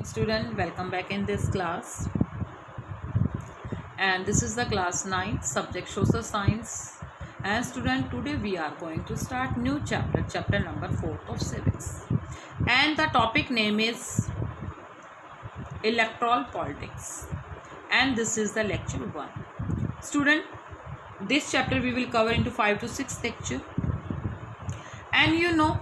Student, welcome back in this class, and this is the class 9 subject social science. And student, today we are going to start new chapter number 4 of civics, and the topic name is electoral politics, and this is the lecture 1. Student, this chapter we will cover into 5 to 6 lecture. And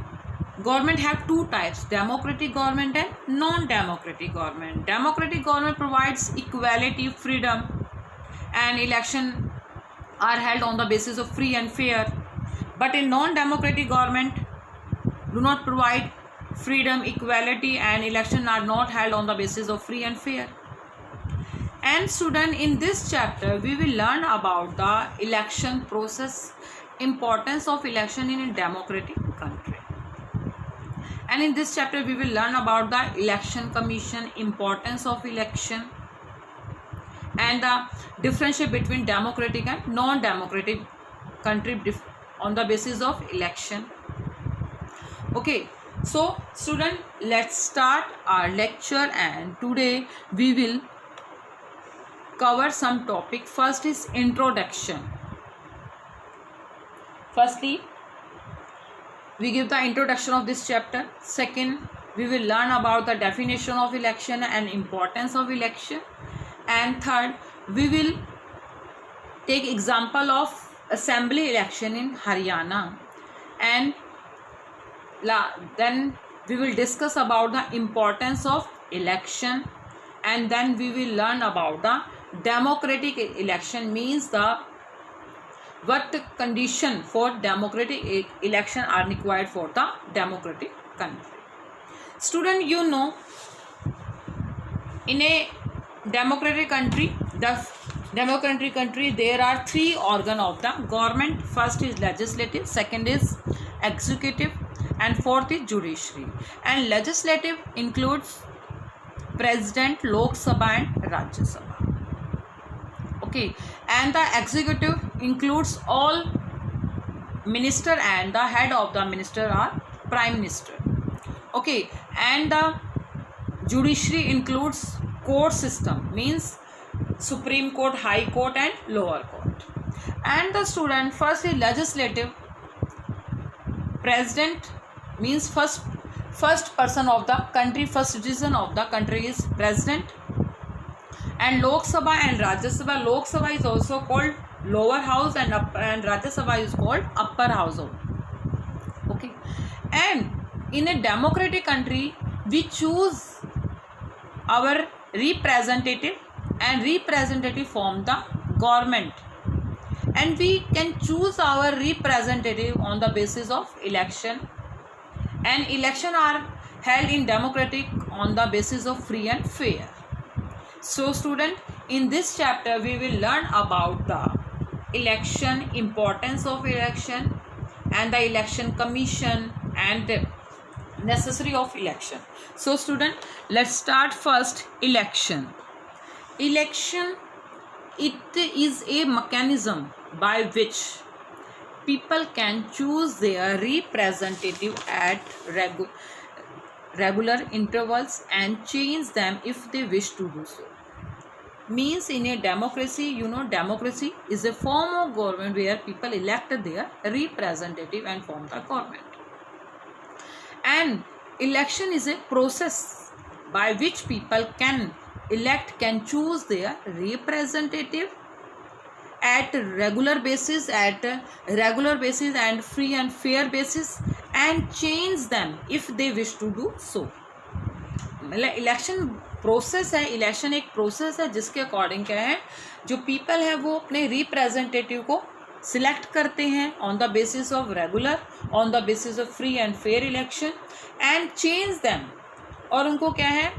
government have two types: democratic government and non-democratic government. Democratic government provides equality, freedom, and election are held on the basis of free and fair. But in non-democratic government do not provide freedom, equality, and election are not held on the basis of free and fair. And student, in this chapter we will learn about the election process, importance of election in a democratic country. And in this chapter we will learn about the election commission, importance of election, and the differentiate between democratic and non-democratic country on the basis of election. Okay, so student, let's start our lecture, and today we will cover some topic. First is introduction. Firstly, we give the introduction of this chapter. Second, we will learn about the definition of election and importance of election. And third, we will take example of assembly election in Haryana. And then we will discuss about the importance of election. And then we will learn about the democratic election, means what condition for democratic election are required for the democratic country. Student, in a democratic country, there are three organs of the government. First is legislative, second is executive, and fourth is judiciary. And legislative includes President, Lok Sabha, and Rajya Sabha. Okay, and the executive includes all minister, and the head of the minister are prime minister. Okay, and the judiciary includes court system, means Supreme Court, High Court, and Lower Court. And the student, first is legislative. President means first person of the country, first citizen of the country is president. And Lok Sabha and Rajya Sabha. Lok Sabha is also called lower house, and Rajya Sabha is called upper house. Okay, and in a democratic country we choose our representative, and representative form the government, and we can choose our representative on the basis of election, and election are held in democratic on the basis of free and fair. So student, in this chapter we will learn about the election, importance of election, and the election commission, and the necessary of election. So student, let's start first election. Election, it is a mechanism by which people can choose their representative at regular intervals and change them if they wish to do so. Means in a democracy, democracy is a form of government where people elect their representative and form the government. And election is a process by which people can choose their representative at regular basis and free and fair basis, and change them if they wish to do so. Election process है, election एक process है जिसके according क्या है, जो people है वो अपने रिप्रेजेंटेटिव को सिलेक्ट करते हैं on the basis of regular, on the basis of free and fair election, and change them, और उनको क्या है,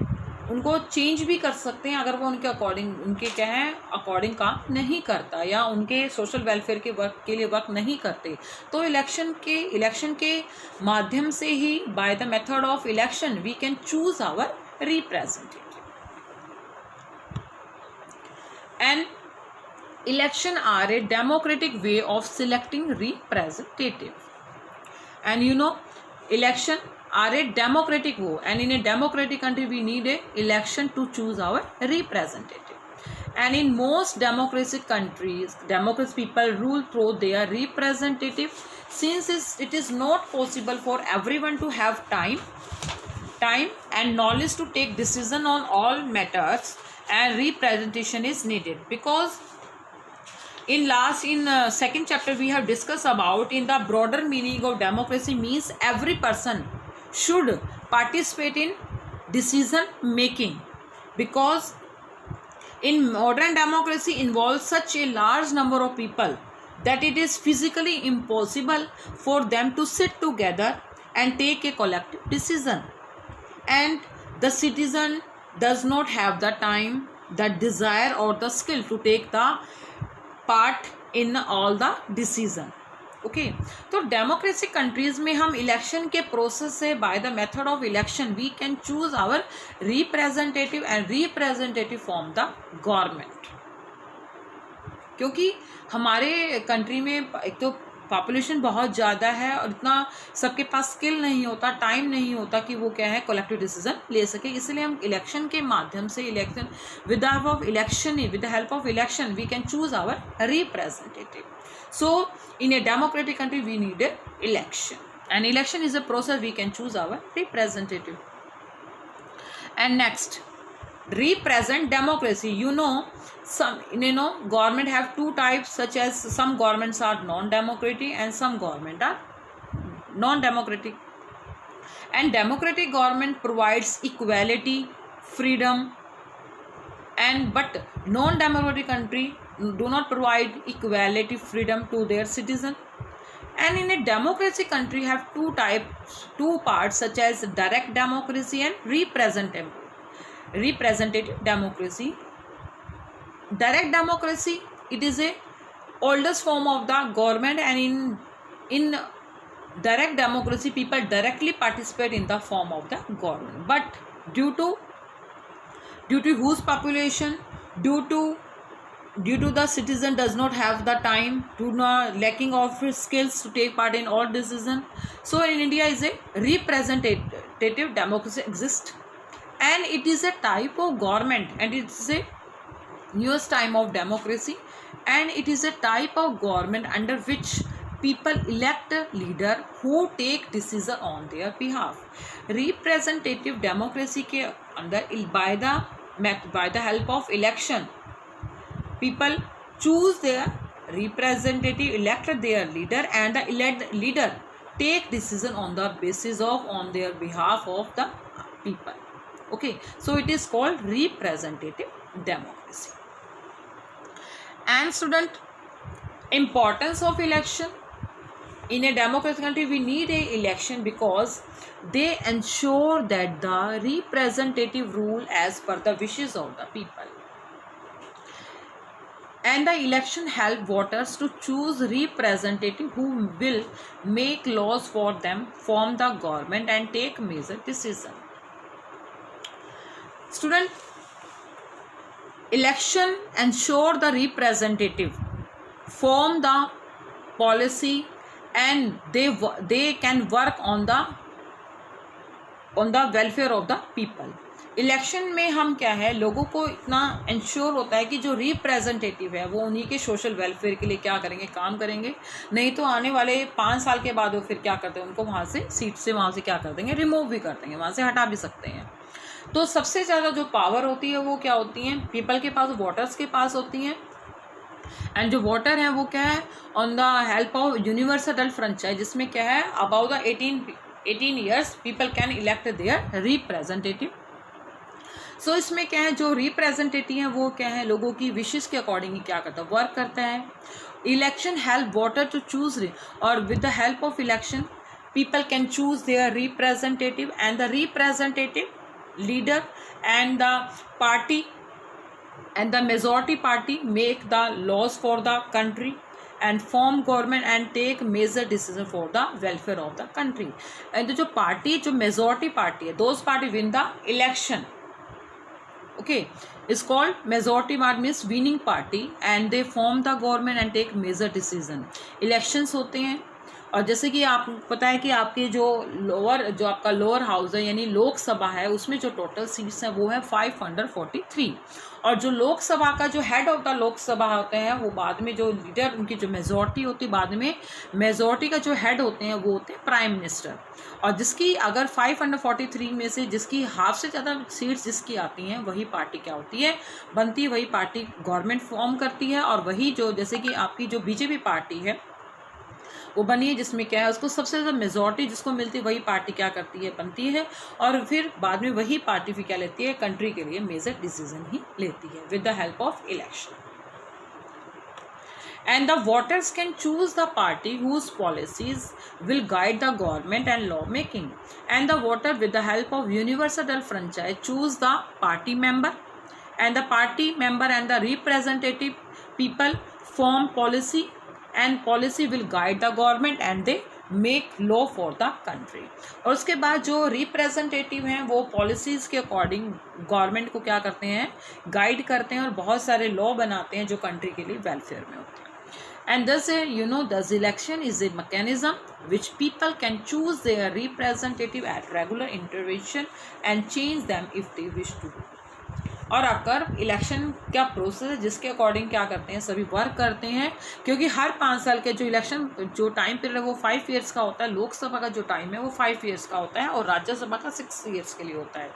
उनको चेंज भी कर सकते हैं अगर वो उनके अकॉर्डिंग, उनके क्या है अकॉर्डिंग काम नहीं करता, या उनके सोशल वेलफेयर के वर्क के लिए वर्क नहीं करते, तो इलेक्शन के माध्यम से ही, by the method of election, we can choose our representative. And election are a democratic way of selecting representative. And election are a democratic vote, and in a democratic country we need a election to choose our representative. And in most democratic countries, democratic people rule through their representative, since it is not possible for everyone to have time and knowledge to take decision on all matters, and representation is needed. Because in second chapter we have discussed about, in the broader meaning of democracy means every person should participate in decision making, because in modern democracy involves such a large number of people that it is physically impossible for them to sit together and take a collective decision, and the citizen does not have the time, the desire or the skill to take the part in all the decision. Okay, तो democracy countries में हम election के process से, by the method of election we can choose our representative and representative form the government. क्योंकि हमारे country में एक तो पॉपुलेशन बहुत ज़्यादा है और इतना सबके पास स्किल नहीं होता, टाइम नहीं होता कि वो क्या है कलेक्टिव डिसीजन ले सके. इसलिए हम इलेक्शन के माध्यम से, election with the help of election we can choose our representative. So in a democratic country we need a election, and election is a process we can choose our representative. And next, represent democracy. Government have two types, such as some governments are non-democratic and some government are non-democratic. And democratic government provides equality, freedom, but non-democratic country do not provide equality, freedom to their citizen. And in a democracy country have two parts, such as direct democracy and representative democracy. Direct democracy, it is a oldest form of the government, and in direct democracy people directly participate in the form of the government, but due to whose population, due to the citizen does not have the time, lacking of skills to take part in all decision. So in India is a representative democracy exists, and it is a type of government, and it is a newest time of democracy, and it is a type of government under which people elect a leader who take decision on their behalf. Representative democracy के अंदर by the help of election people choose their representative, elect their leader, and the elect leader take decision on the basis of on their behalf of the people. Okay, so it is called representative democracy. And student, importance of election. In a democratic country we need a election because they ensure that the representative rule as per the wishes of the people, and the election help voters to choose representative who will make laws for them, form the government, and take major decision. Student, election ensure the representative form the policy, and they can work on the welfare of the people. Election में हम क्या है, लोगों को इतना ensure होता है कि जो रिप्रेजेंटेटिव है वो उन्हीं के सोशल वेलफेयर के लिए क्या करेंगे, काम करेंगे. नहीं तो आने वाले 5 साल के बाद वो फिर क्या करते हैं, उनको वहाँ से सीट से वहाँ से क्या कर देंगे, रिमूव भी कर देंगे, वहाँ से हटा भी सकते हैं. तो सबसे ज़्यादा जो पावर होती है वो क्या होती है, पीपल के पास, वोटर्स के पास होती हैं. एंड जो वोटर हैं वो क्या है, on the help of universal adult franchise, जिसमें क्या है about the 18 years people can elect their representative. So इसमें क्या है, जो रिप्रेजेंटेटिव हैं वो क्या है, लोगों की विशेष के अकॉर्डिंग ही क्या करता है, वर्क करता है. Election help voter to choose, और with the help of election people can choose their representative, and the representative leader and the party and the majority party make the laws for the country and form government and take major decision for the welfare of the country. And जो party, जो majority party है, those party win the election. Okay, it's called majority party, means winning party, and they form the government and take major decision. Elections होते हैं और जैसे कि आपको पता है कि आपके जो आपका लोअर हाउस है यानी लोकसभा है, उसमें जो टोटल सीट्स हैं वो है 543, और जो लोकसभा का जो हेड ऑफ द लोकसभा होते हैं वो बाद में जो लीडर उनकी जो मेजॉरिटी होती है, बाद में मेजॉरिटी का जो हेड होते हैं वो होते हैं प्राइम मिनिस्टर। और जिसकी अगर 543 में से जिसकी हाफ से ज़्यादा सीट्स जिसकी आती हैं वही पार्टी क्या होती है, बनती है, वही पार्टी गवर्नमेंट फॉर्म करती है। और वही जो जैसे कि आपकी जो बीजेपी पार्टी है वो बनी है, जिसमें क्या है उसको सबसे ज़्यादा मेजॉरिटी जिसको मिलती है वही पार्टी क्या करती है, बनती है, और फिर बाद में वही पार्टी फिर क्या लेती है, कंट्री के लिए मेजर डिसीजन ही लेती है with the help of election. And the voters can choose the party whose policies will guide the government and law making. And the voter with the help of universal franchise choose the party member, and the party member and the representative people form policy, and policy will guide the government and they make law for the country. और उसके बाद जो representative हैं वो policies के according government को क्या करते हैं, गाइड करते हैं और बहुत सारे लॉ बनाते हैं जो कंट्री के लिए वेलफेयर में होते हैं। And thus, thus election is a mechanism which people can choose their representative at regular intervention and change them if they wish to. और अगर इलेक्शन क्या प्रोसेस है जिसके अकॉर्डिंग क्या करते हैं, सभी वर्क करते हैं, क्योंकि हर 5 साल के जो इलेक्शन जो टाइम पीरियड है वो 5 ईयर्स का होता है, लोकसभा का जो टाइम है वो 5 ईयर्स का होता है और राज्यसभा का 6 ईयर्स के लिए होता है।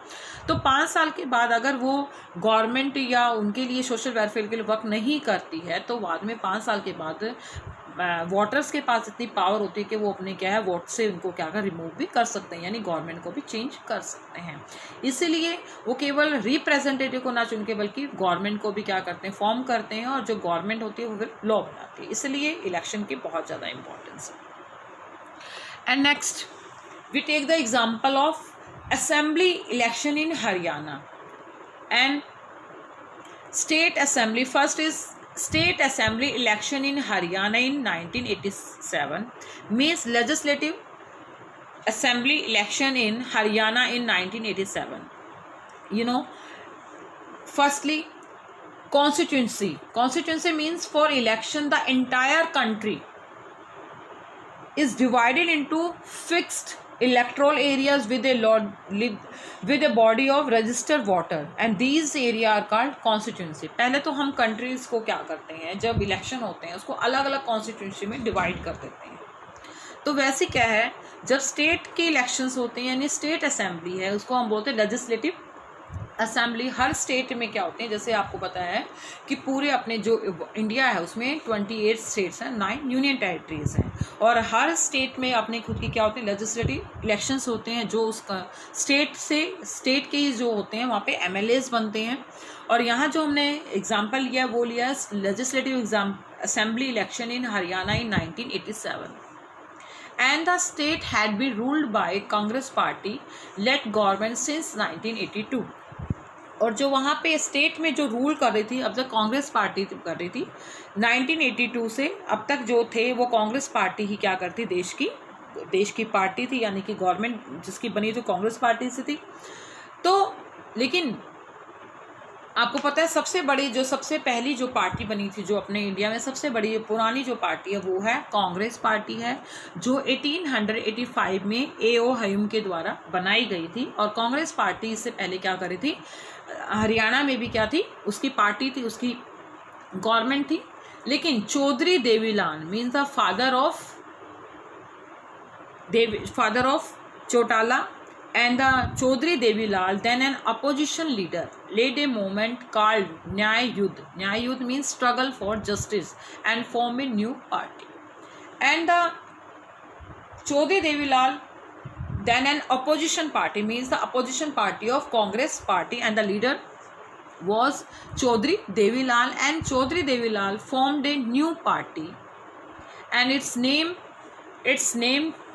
तो 5 साल के बाद अगर वो गवर्नमेंट या उनके लिए सोशल वेलफेयर के लिए वर्क नहीं करती है तो बाद में 5 साल के बाद वोटर्स के पास इतनी पावर होती है कि वो अपने क्या है वोट से उनको क्या कर रिमूव भी कर सकते हैं, यानी गवर्नमेंट को भी चेंज कर सकते हैं। इसीलिए वो केवल रिप्रेजेंटेटिव को ना चुन के बल्कि गवर्नमेंट को भी क्या करते हैं, फॉर्म करते हैं, और जो गवर्नमेंट होती है वो फिर लॉ बनाती है। इसलिए इलेक्शन की बहुत ज़्यादा इंपॉर्टेंस है। And next we take the example of assembly election in Haryana and state assembly. First is State Assembly election in Haryana in 1987 means Legislative Assembly election in Haryana in 1987. Firstly, constituency. Constituency means for election the entire country is divided into fixed electoral areas with a body of registered voter and these area are called constituency. पहले तो हम countries को क्या करते हैं, जब election होते हैं उसको अलग अलग कॉन्स्टिट्यूंसी में डिवाइड कर देते हैं। तो वैसे क्या है, जब स्टेट के इलेक्शंस होते हैं यानी स्टेट असेंबली है उसको हम बोलते हैं लेजिस्लेटिव असेंबली। हर स्टेट में क्या होते हैं, जैसे आपको पता है कि पूरे अपने जो इंडिया है उसमें 28 स्टेट्स हैं, 9 यूनियन टेरिटरीज हैं, और हर स्टेट में अपने खुद की क्या होते हैं लेजिस्लेटिव इलेक्शंस होते हैं, जो उसका स्टेट के ही जो होते हैं वहाँ पे MLAs बनते हैं। और यहाँ जो हमने एग्जाम्पल लिया वो लिया legislative assembly election in Haryana in 1987 and the state had been ruled by Congress party led government since 1982। और जो वहाँ पे स्टेट में जो रूल कर रही थी अब तक कांग्रेस पार्टी कर रही थी 1982 से अब तक जो थे वो कांग्रेस पार्टी ही क्या करती, देश की पार्टी थी, यानी कि गवर्नमेंट जिसकी बनी जो कांग्रेस पार्टी से थी। तो लेकिन आपको पता है सबसे पहली जो पार्टी बनी थी जो अपने इंडिया में सबसे बड़ी पुरानी जो पार्टी है वो है कांग्रेस पार्टी है, जो 1885 में A.O. ह्यूम के द्वारा बनाई गई थी। और कांग्रेस पार्टी इससे पहले क्या कर रही थी, हरियाणा में भी क्या थी, उसकी पार्टी थी, उसकी गवर्नमेंट थी। लेकिन Chaudhary Devilal means the father of Chautala and the Chaudhary Devilal, then an opposition leader, led a movement called Nyay Yudh. Nyay Yudh means struggle for justice, and form a new party. And the Chaudhary Devilal, then an opposition party, means the opposition party of Congress party, and the leader was Chaudhary Devilal, and Chaudhary Devilal formed a new party, and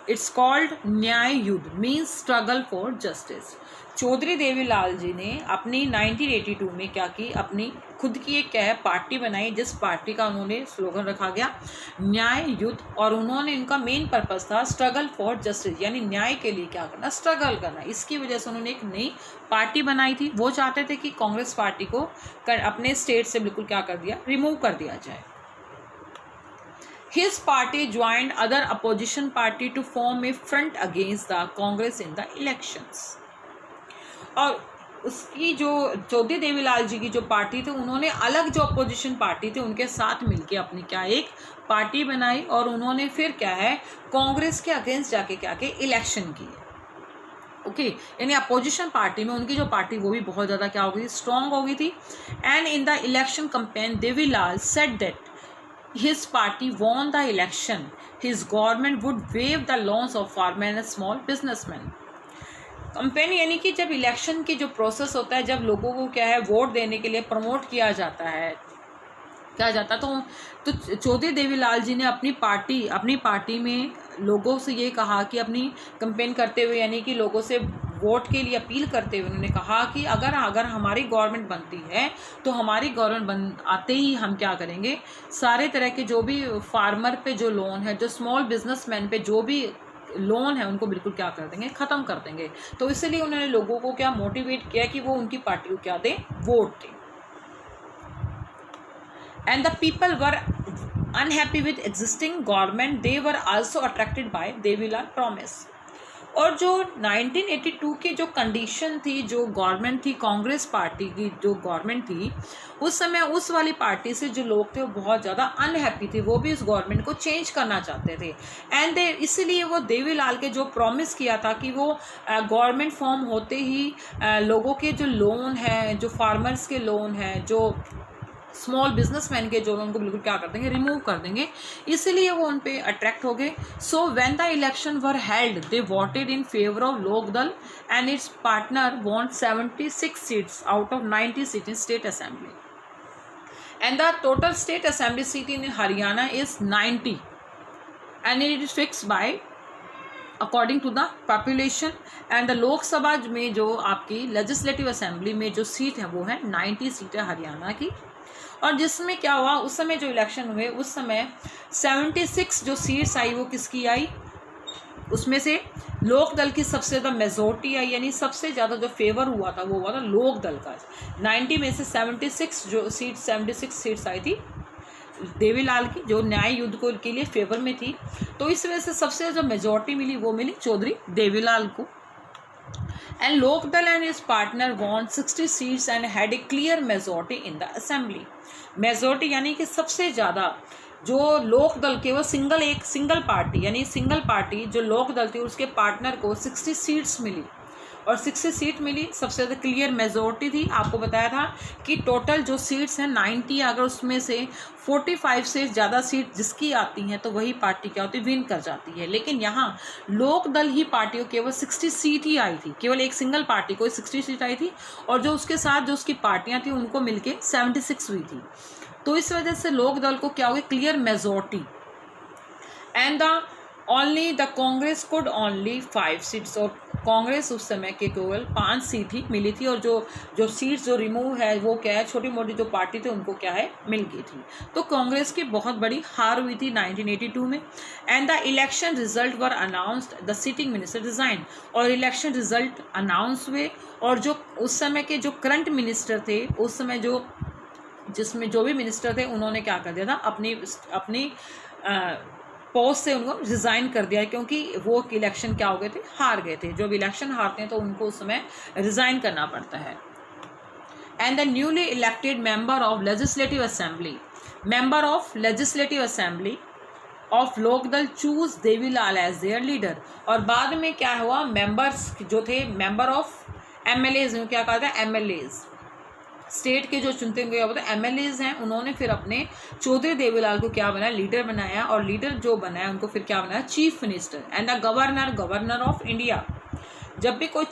it's called Nyay Yuddh, means struggle for justice. Chaudhary Devilal ji ने अपनी 1982 में क्या की, अपनी खुद की एक क्या है पार्टी बनाई, जिस पार्टी का उन्होंने स्लोगन रखा गया न्याय युद्ध। और उन्होंने इनका मेन पर्पस था स्ट्रगल फॉर जस्टिस, यानी न्याय के लिए क्या करना, स्ट्रगल करना। इसकी वजह से उन्होंने एक नई पार्टी बनाई थी। वो चाहते थे कि कांग्रेस पार्टी को अपने स्टेट से बिल्कुल क्या कर दिया, रिमूव कर दिया जाए। His party joined other opposition party to form a front against the Congress in the elections. और उसकी जो चौधरी देवीलाल जी की जो पार्टी थी, उन्होंने अलग जो अपोजिशन पार्टी थी उनके साथ मिलके अपनी क्या एक पार्टी बनाई और उन्होंने फिर क्या है कांग्रेस के अगेंस्ट जाके क्या के इलेक्शन किए। ओके, यानी अपोजिशन पार्टी में उनकी जो पार्टी वो भी बहुत ज़्यादा क्या हो गई, स्ट्रॉन्ग हो गई थी। And in the election campaign Devilal said that his party won the election, his government would waive the loans of farmer and small businessmen. Campaign यानी कि जब इलेक्शन की जो प्रोसेस होता है, जब लोगों को क्या है वोट देने के लिए प्रमोट किया जाता है, क्या जाता तो चौधरी देवीलाल जी ने अपनी पार्टी में लोगों से ये कहा कि अपनी कंपेन करते हुए यानी कि लोगों से वोट के लिए अपील करते हुए उन्होंने कहा कि अगर हमारी गवर्नमेंट बनती है तो हमारी गवर्नमेंट आते ही हम क्या करेंगे, सारे तरह के जो भी फार्मर पे जो लोन है, जो स्मॉल बिजनेसमैन पे जो भी लोन है, उनको बिल्कुल क्या कर देंगे, ख़त्म कर देंगे। तो इसलिए उन्होंने लोगों को क्या मोटिवेट किया कि वो उनकी पार्टी को क्या दें, वोट दें। And the people were unhappy with existing government. They were also attracted by Devilal promise. और जो 1982 की जो कंडीशन थी, जो गवर्नमेंट थी, कांग्रेस पार्टी की जो गवर्नमेंट थी उस समय, उस वाली पार्टी से जो लोग थे वो बहुत ज़्यादा अनहैप्पी थे, वो भी इस गवर्नमेंट को चेंज करना चाहते थे। एंड इसीलिए वो देवीलाल के जो प्रॉमिस किया था कि वो गवर्नमेंट फॉर्म होते ही लोगों के जो लोन है, जो फार्मर्स के लोन है, जो स्मॉल बिजनेसमैन के जो उनको बिल्कुल क्या कर देंगे, रिमूव कर देंगे। इसीलिए वो उन पे अट्रैक्ट हो गए। So when the election were held they voted in favour of Lokdal and its partner won 76 seats out of 90 seat in state assembly and the total state assembly seat in Haryana is 90 and it is fix by according to the population. And the Lok Sabha में जो आपकी legislative assembly में जो seat है वो है 90 सीटें हरियाणा की। और जिसमें क्या हुआ, उस समय जो इलेक्शन हुए उस समय 76 जो सीट्स आई वो किसकी आई, उसमें से लोकदल की सबसे ज़्यादा मेजोरिटी आई, यानी सबसे ज़्यादा जो फेवर हुआ था वो हुआ था लोकदल का। 90 में से 76 सीट्स आई थी देवीलाल की, जो न्याय युद्ध को के लिए फेवर में थी। तो इस वजह से सबसे जो मेजोरिटी मिली वो मिली चौधरी देवीलाल को। And Lokdal and his partner won 60 seats and had a clear majority in the assembly. Majority यानी कि सबसे ज़्यादा जो लोकदल के वो सिंगल पार्टी जो लोकदल थी उसके पार्टनर को 60 सीट्स मिली और 60 सीट मिली, सबसे ज़्यादा क्लियर मेजोरिटी थी। आपको बताया था कि टोटल जो सीट्स हैं 90, अगर उसमें से 45 से ज़्यादा सीट जिसकी आती हैं तो वही पार्टी क्या होती है, विन कर जाती है। लेकिन यहाँ लोकदल ही पार्टी को केवल 60 सीट ही आई थी, केवल एक सिंगल पार्टी को 60 सीट आई थी और जो उसके साथ जो उसकी पार्टियाँ थी उनको मिलके 76 हुई थी। तो इस वजह से लोकदल को क्या हो गया, clear majority. And the Congress could only 5 seats, और कांग्रेस उस समय के केवल 5 सीट ही मिली थी और जो सीट्स जो रिमूव है वो क्या है, छोटी मोटी जो पार्टी थे उनको क्या है, मिल गई थी। तो कांग्रेस की बहुत बड़ी हार हुई थी 1982 में। And the election result were announced, the sitting minister resign, और इलेक्शन रिजल्ट अनाउंस हुए और जो उस समय के जो करंट मिनिस्टर थे, उस समय जिसमें जो भी मिनिस्टर थे उन्होंने क्या कर दिया था, अपनी पोस्ट से उनको रिज़ाइन कर दिया, क्योंकि वो इलेक्शन क्या हो गए थे, हार गए थे। जब इलेक्शन हारते हैं तो उनको उस समय रिज़ाइन करना पड़ता है। And the newly elected member of legislative assembly of Lokdal choose Devilal as their leader. और बाद में क्या हुआ, मेंबर्स जो थे, मेंबर ऑफ MLAs, क्या कहा था, MLAs स्टेट के जो चुनते हुए क्या बोलते हैं MLAs हैं, उन्होंने फिर अपने चौधरी देवीलाल को क्या बनाया, लीडर बनाया। और लीडर जो बनाया उनको फिर क्या बनाया, chief minister. And the governor of India. जब भी कोई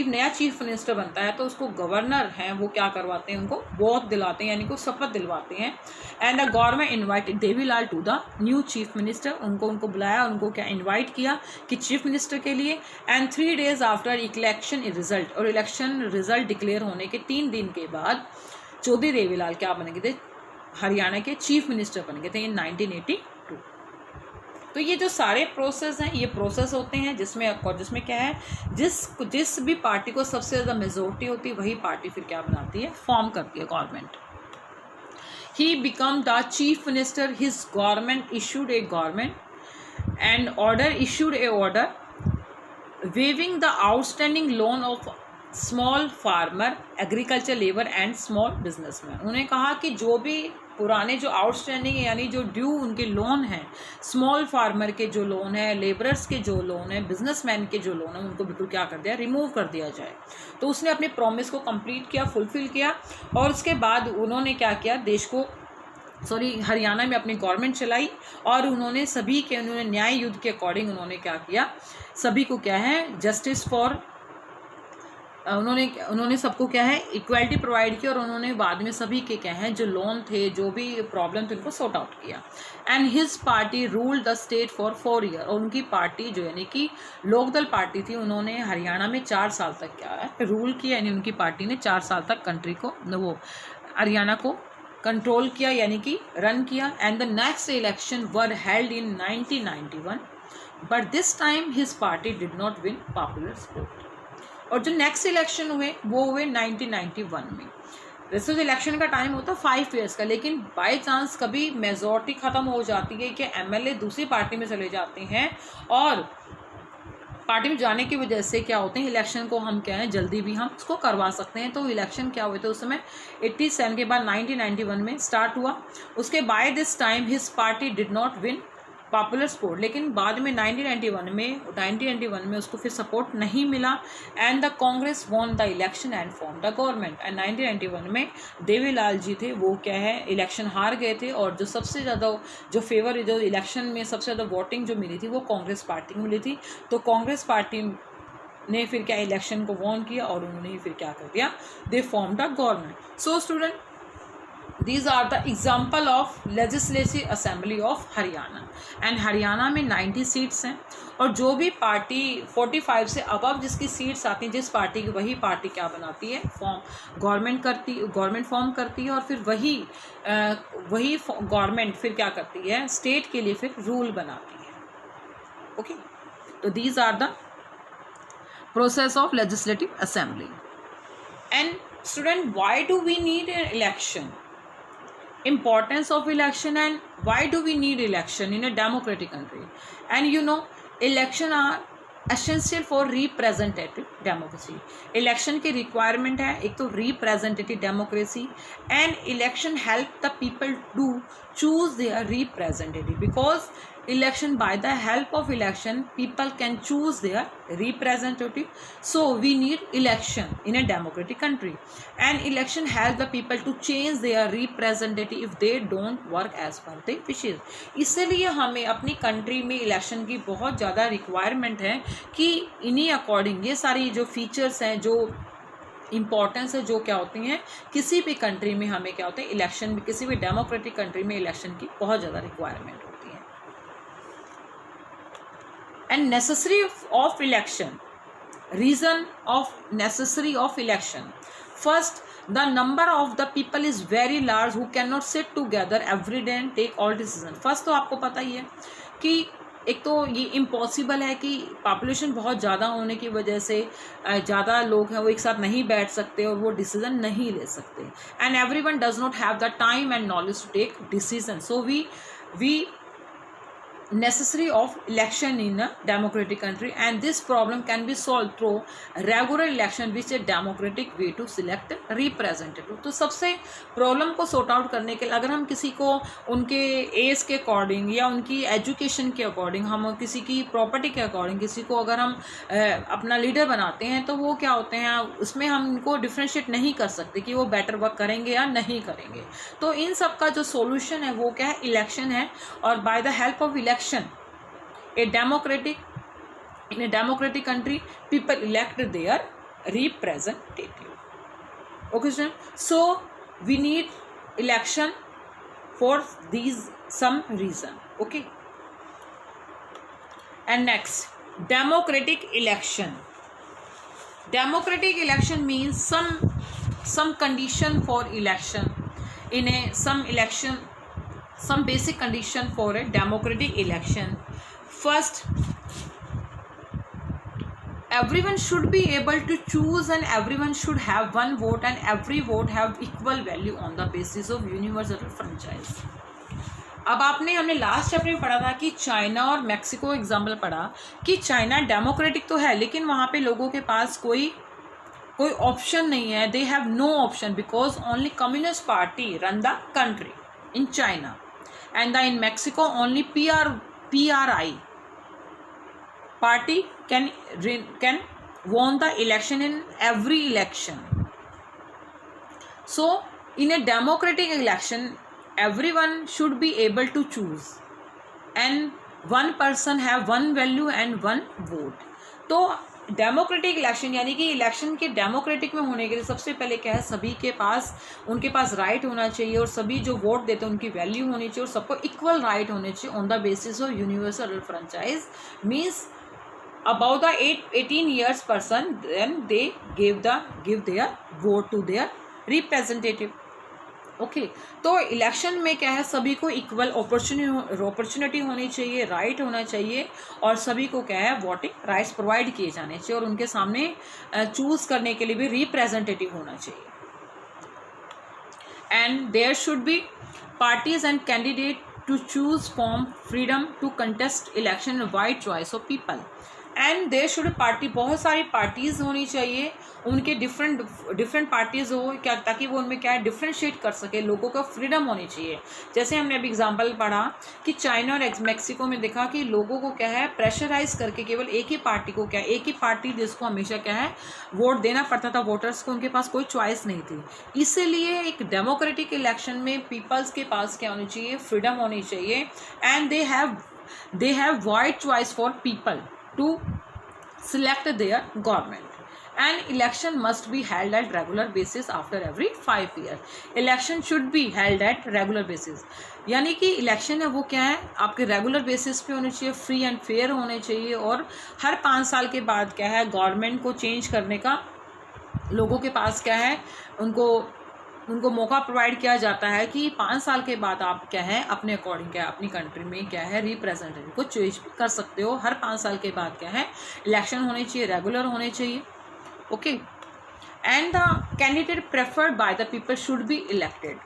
नया चीफ मिनिस्टर बनता है तो उसको गवर्नर हैं वो क्या करवाते हैं, उनको वोट दिलाते हैं, यानी को शपथ दिलवाते हैं। And the government invited Devilal to the new chief minister, उनको बुलाया, उनको क्या इनवाइट किया कि चीफ मिनिस्टर के लिए। And 3 days after election result, और इलेक्शन रिजल्ट डिक्लेयर होने के 3 दिन के बाद चौधरी देवीलाल क्या बन गए थे, हरियाणा के चीफ मिनिस्टर बन गए थे इन 1982। तो ये जो सारे प्रोसेस हैं, ये प्रोसेस होते हैं जिसमें क्या है, जिस भी पार्टी को सबसे ज़्यादा मेजोरिटी होती है वही पार्टी फिर क्या बनाती है, फॉर्म करती है government. he became the chief minister. His government issued a order waiving the outstanding loan of small farmer, agriculture labour and small businessman. उन्होंने कहा कि जो भी पुराने जो आउटस्टैंडिंग यानी जो ड्यू उनके लोन हैं, स्मॉल फार्मर के जो लोन है, लेबरर्स के जो लोन है, बिजनेसमैन के जो लोन है, उनको बिल्कुल क्या कर दिया, रिमूव कर दिया जाए। तो उसने अपने प्रॉमिस को कंप्लीट किया, फुलफिल किया, और उसके बाद उन्होंने क्या किया, हरियाणा में अपनी गवर्नमेंट चलाई, और उन्होंने न्याय युद्ध के अकॉर्डिंग उन्होंने क्या किया, सभी को क्या है, जस्टिस फॉर उन्होंने सबको क्या है, इक्वालिटी प्रोवाइड की, और उन्होंने बाद में सभी के क्या है, जो लोन थे, जो भी प्रॉब्लम थे, उनको सॉर्ट आउट किया। And his party ruled the state for 4 year, और उनकी पार्टी जो यानी कि लोकदल पार्टी थी, उन्होंने हरियाणा में 4 साल तक क्या है, रूल किया, यानी उनकी पार्टी ने 4 साल तक कंट्री को, वो हरियाणा को कंट्रोल किया, यानी कि रन किया। And the next election were held in 1991, but this time his party did not win popular support. और जो नेक्स्ट इलेक्शन हुए वो हुए 1991 में। वैसे जो इलेक्शन का टाइम होता है 5 ईयर्स का, लेकिन बाय चांस कभी मेजॉरिटी ख़त्म हो जाती है कि एमएलए दूसरी पार्टी में चले जाते हैं, और पार्टी में जाने की वजह से क्या होते हैं, इलेक्शन को हम क्या है जल्दी भी हम उसको करवा सकते हैं। तो इलेक्शन क्या हुए थे उस समय 87 के बाद 1991 में स्टार्ट हुआ। उसके by this time his party did not win popular support, लेकिन बाद में 1991 में उसको फिर सपोर्ट नहीं मिला। And the Congress won the election and form the government. And 1991 में देवीलाल जी थे, वो क्या है, इलेक्शन हार गए थे, और जो सबसे ज़्यादा जो इलेक्शन में सबसे ज़्यादा वोटिंग जो मिली थी वो कांग्रेस पार्टी को मिली थी। तो कांग्रेस पार्टी ने फिर क्या इलेक्शन को वॉन किया, और उन्होंने फिर क्या कर दिया, they form the government. So student, These are the example of legislative assembly of Haryana. And Haryana में 90 सीट्स हैं, और जो भी पार्टी 45 से अबव जिसकी सीट्स आती हैं, जिस पार्टी की, वही पार्टी क्या बनाती है, गवर्नमेंट फॉर्म करती है, और फिर वही गवर्नमेंट फिर क्या करती है, स्टेट के लिए फिर रूल बनाती है। ओके, तो these are the process of legislative assembly. And student, why do we need an election? Importance of election and why do we need election in a democratic country? And election are essential for representative democracy. Election की requirement है, एक तो representative democracy, and election help the people to choose their representative, because election, by the help of election, people can choose their representative. So we need election in a democratic country, and election help the people to change their representative if they don't work as per their wishes. इसलिए हमें अपनी country में election की बहुत ज़्यादा requirement है, कि इन्हीं अकॉर्डिंग ये सारी जो फीचर्स हैं, जो इम्पॉर्टेंस है, जो क्या होती हैं, किसी भी कंट्री में हमें क्या होता है, इलेक्शन में, किसी भी डेमोक्रेटिक कंट्री में इलेक्शन की बहुत ज़्यादा रिक्वायरमेंट होती है। And necessary of election, reason of necessary of election. First, the number of the people is very large who cannot sit together every day and take all decision. First तो आपको पता ही है कि एक तो ये इम्पॉसिबल है कि पॉपुलेशन बहुत ज़्यादा होने की वजह से ज़्यादा लोग हैं वो एक साथ नहीं बैठ सकते और वो डिसीज़न नहीं ले सकते। And everyone does not have the time and knowledge to take decision. So we necessary of election in a democratic country, and this problem can be solved through regular election which is a democratic way to select representative. तो सबसे problem को sort out करने के लिए अगर हम किसी को उनके एज के अकॉर्डिंग या उनकी एजुकेशन के अकॉर्डिंग, हम किसी की प्रॉपर्टी के अकॉर्डिंग किसी को अगर हम अपना लीडर बनाते हैं तो वो क्या होते हैं, उसमें हम उनको डिफ्रेंशिएट नहीं कर सकते कि वो बेटर वर्क करेंगे या नहीं करेंगे। तो इन सब का जो सोल्यूशन है वो क्या है, इलेक्शन है। और by the help of election in a democratic country, people elect their representative. Okay student, so we need election for these some reason. Okay, and next, democratic election. Democratic election means some condition for election in a some basic condition for a democratic election. First, everyone should be able to choose and everyone should have one vote and every vote have equal value on the basis of universal franchise. अब हमने last chapter में पढ़ा था कि China और Mexico example पढ़ा कि China democratic तो है लेकिन वहाँ पे लोगों के पास कोई ऑप्शन नहीं है. They have no option because only communist party run the country in China and in Mexico only PRI party can won the election in every election. So in a democratic election everyone should be able to choose and one person have one value and one vote. तो democratic election यानी कि election के democratic में होने के लिए सबसे पहले क्या है, सभी के पास उनके पास राइट होना चाहिए और सभी जो वोट देते हैं उनकी वैल्यू होनी चाहिए और सबको इक्वल राइट होने चाहिए on the basis of universal franchise. Means above the 18 years person then they give their vote to their representative. Okay तो इलेक्शन में क्या है, सभी को इक्वल अपॉर्चुनिटी होनी चाहिए, राइट होना चाहिए और सभी को क्या है वोटिंग राइट्स प्रोवाइड किए जाने चाहिए और उनके सामने चूज करने के लिए भी रिप्रेजेंटेटिव होना चाहिए. And there should be parties and candidate to choose from freedom to contest election wide choice of people. And there should party, बहुत सारी पार्टीज़ होनी चाहिए, उनके डिफरेंट पार्टीज़ हो क्या ताकि वो उनमें क्या है डिफ्रेंशिएट कर सके, लोगों का फ्रीडम होनी चाहिए. जैसे हमने अभी एग्जांपल पढ़ा कि चाइना और मैक्सिको में देखा कि लोगों को क्या है प्रेशराइज करके केवल एक ही पार्टी को क्या एक ही पार्टी जिसको हमेशा क्या है वोट देना पड़ता था वोटर्स को, उनके पास कोई चॉइस नहीं थी. इसीलिए एक डेमोक्रेटिक इलेक्शन में पीपल्स के पास क्या होनी चाहिए, फ्रीडम होनी चाहिए and they have wide choice for people to select their government. And election must be held at regular basis after every 5 years. Election should be held at regular basis. यानी कि election है वो क्या है आपके regular basis पे होने चाहिए, फ्री एंड फेयर होने चाहिए और हर 5 साल के बाद क्या है गवर्नमेंट को चेंज करने का लोगों के पास क्या है उनको मौका प्रोवाइड किया जाता है कि 5 साल के बाद आप क्या है अपने अकॉर्डिंग क्या अपनी कंट्री में क्या है रिप्रेजेंटेटिव को चॉइस कर सकते हो. हर 5 साल के बाद क्या है इलेक्शन होने चाहिए, रेगुलर होने चाहिए. Okay and the candidate preferred by the people should be elected.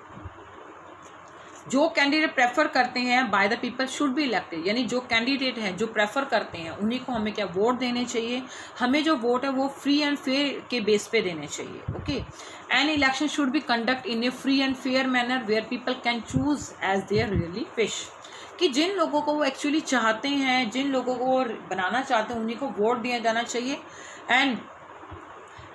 जो कैंडिडेट प्रेफर करते हैं by the people should be elected, यानी जो कैंडिडेट हैं जो प्रेफर करते हैं उन्हीं को हमें क्या वोट देने चाहिए. हमें जो वोट है वो फ्री एंड फेयर के बेस पे देने चाहिए. Okay and election should be conduct in a free and fair manner where people can choose as their really wish. कि जिन लोगों को वो एक्चुअली चाहते हैं, जिन लोगों को वो बनाना चाहते हैं उन्हीं को वोट दिया जाना चाहिए. And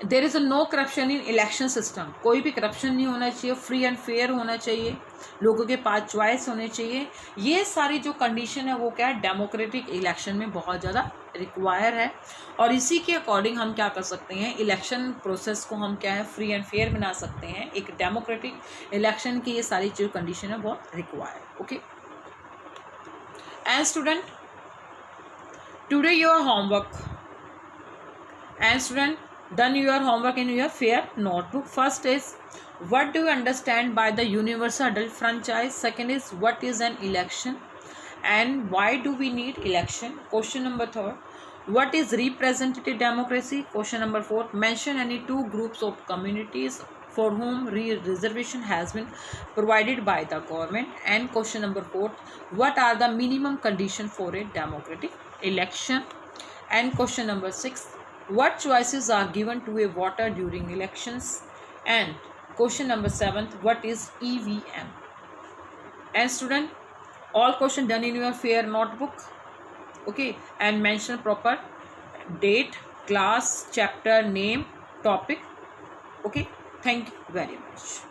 there is no corruption in election system. कोई भी करप्शन नहीं होना चाहिए, फ्री एंड फेयर होना चाहिए, लोगों के पास चॉइस होने चाहिए. ये सारी जो कंडीशन है वो क्या है डेमोक्रेटिक इलेक्शन में बहुत ज़्यादा रिक्वायर है और इसी के अकॉर्डिंग हम क्या कर सकते हैं इलेक्शन प्रोसेस को हम क्या है फ्री एंड फेयर बना सकते हैं. एक डेमोक्रेटिक इलेक्शन की ये सारी जो कंडीशन है बहुत require. Okay and student today your homework and student done your homework in your fair notebook. First is what do you understand by the universal adult franchise. Second is what is an election and why do we need election. Question number 3, what is representative democracy. Question number 4, mention any 2 groups of communities for whom reservation has been provided by the government. And question number 4, what are the minimum condition for a democratic election. And question number 6, what choices are given to a voter during elections. And question number 7, what is EVM. And student all question done in your fair notebook. Okay and mention proper date, class, chapter, name, topic. Okay thank you very much.